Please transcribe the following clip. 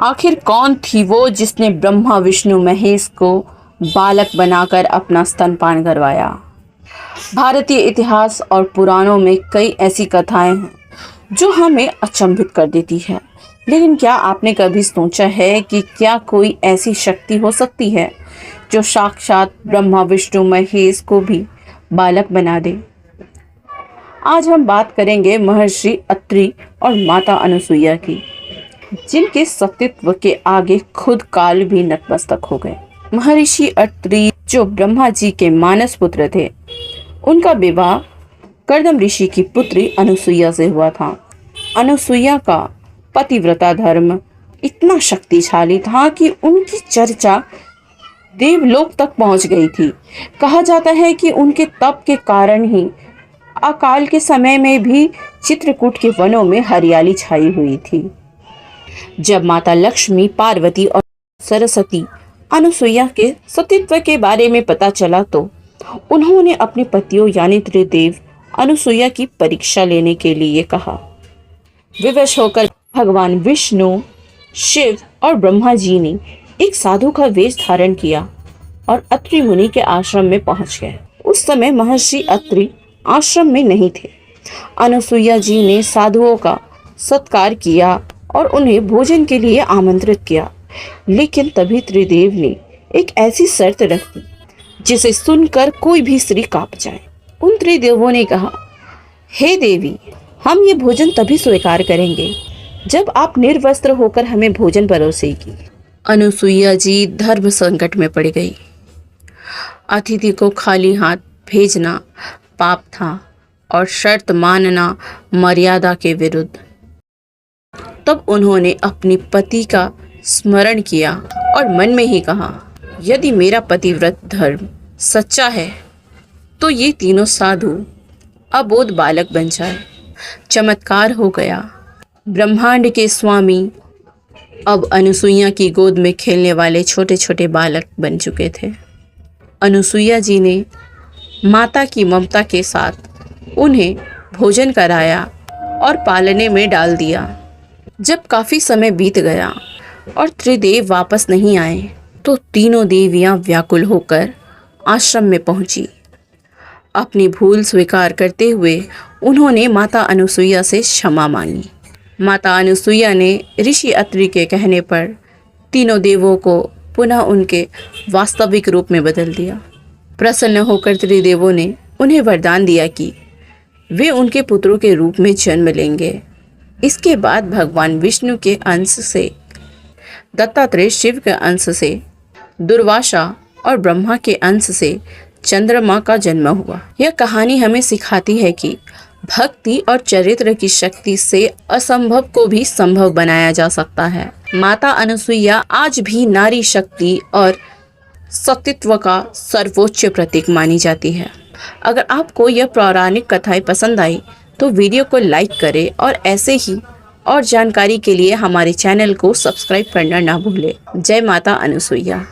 आखिर कौन थी वो जिसने ब्रह्मा विष्णु महेश को बालक बनाकर अपना स्तनपान करवाया? भारतीय इतिहास और पुराणों में कई ऐसी कथाएं हैं जो हमें अचंभित कर देती है। लेकिन क्या आपने कभी सोचा है कि क्या कोई ऐसी शक्ति हो सकती है जो साक्षात ब्रह्मा विष्णु महेश को भी बालक बना दे? आज हम बात करेंगे महर्षि अत्रि और माता अनुसुईया की, जिनके सतीत्व के आगे खुद काल भी नतमस्तक हो गए। महर्षि अत्रि जो ब्रह्मा जी के मानस पुत्र थे, उनका विवाह कर्दम ऋषि की पुत्री अनुसुईया से हुआ था। अनुसुईया का पतिव्रता धर्म इतना शक्तिशाली था कि उनकी चर्चा देवलोक तक पहुंच गई थी। कहा जाता है कि उनके तप के कारण ही अकाल के समय में भी चित्रकूट के वनों में हरियाली छाई हुई थी। जब माता लक्ष्मी, पार्वती और सरस्वती अनुसुईया के सतीत्व के बारे में पता चला तो उन्होंने अपने पतियों यानी त्रिदेव अनुसुईया की परीक्षा लेने के लिए कहा। विवश होकर भगवान विष्णु, शिव और ब्रह्मा जी ने एक साधु का वेश धारण किया और अत्रि मुनि के आश्रम में पहुंच गए। उस समय महर्षि अत्रि आश्रम में नहीं थे। अनुसुईया जी ने साधुओं का सत्कार किया और उन्हें भोजन के लिए आमंत्रित किया, लेकिन तभी त्रिदेव ने एक ऐसी शर्त रख दी जिसे सुनकर कोई भी स्त्री कांप जाए। उन त्रिदेवों ने कहा, हे देवी, हम ये भोजन तभी स्वीकार करेंगे जब आप निर्वस्त्र होकर हमें भोजन परोसेगी। अनुसुईया जी धर्म संकट में पड़ गई। अतिथि को खाली हाथ भेजना पाप था और शर्त मानना मर्यादा के विरुद्ध। तब उन्होंने अपने पति का स्मरण किया और मन में ही कहा, यदि मेरा पतिव्रत धर्म सच्चा है तो ये तीनों साधु अबोध बालक बन जाए। चमत्कार हो गया। ब्रह्मांड के स्वामी अब अनुसुईया की गोद में खेलने वाले छोटे छोटे बालक बन चुके थे। अनुसुईया जी ने माता की ममता के साथ उन्हें भोजन कराया और पालने में डाल दिया। जब काफ़ी समय बीत गया और त्रिदेव वापस नहीं आए तो तीनों देवियां व्याकुल होकर आश्रम में पहुंची। अपनी भूल स्वीकार करते हुए उन्होंने माता अनुसुईया से क्षमा मांगी। माता अनुसुईया ने ऋषि अत्रि के कहने पर तीनों देवों को पुनः उनके वास्तविक रूप में बदल दिया। प्रसन्न होकर त्रिदेवों ने उन्हें वरदान दिया कि वे उनके पुत्रों के रूप में जन्म लेंगे। इसके बाद भगवान विष्णु के अंश से दत्तात्रेय, शिव के अंश से दुर्वासा और ब्रह्मा के अंश से चंद्रमा का जन्म हुआ। यह कहानी हमें सिखाती है कि भक्ति और चरित्र की शक्ति से असंभव को भी संभव बनाया जा सकता है। माता अनुसुईया आज भी नारी शक्ति और सतीत्व का सर्वोच्च प्रतीक मानी जाती है। अगर आपको यह पौराणिक कथाएं पसंद आई तो वीडियो को लाइक करें और ऐसे ही और जानकारी के लिए हमारे चैनल को सब्सक्राइब करना ना भूलें। जय माता अनुसुईया।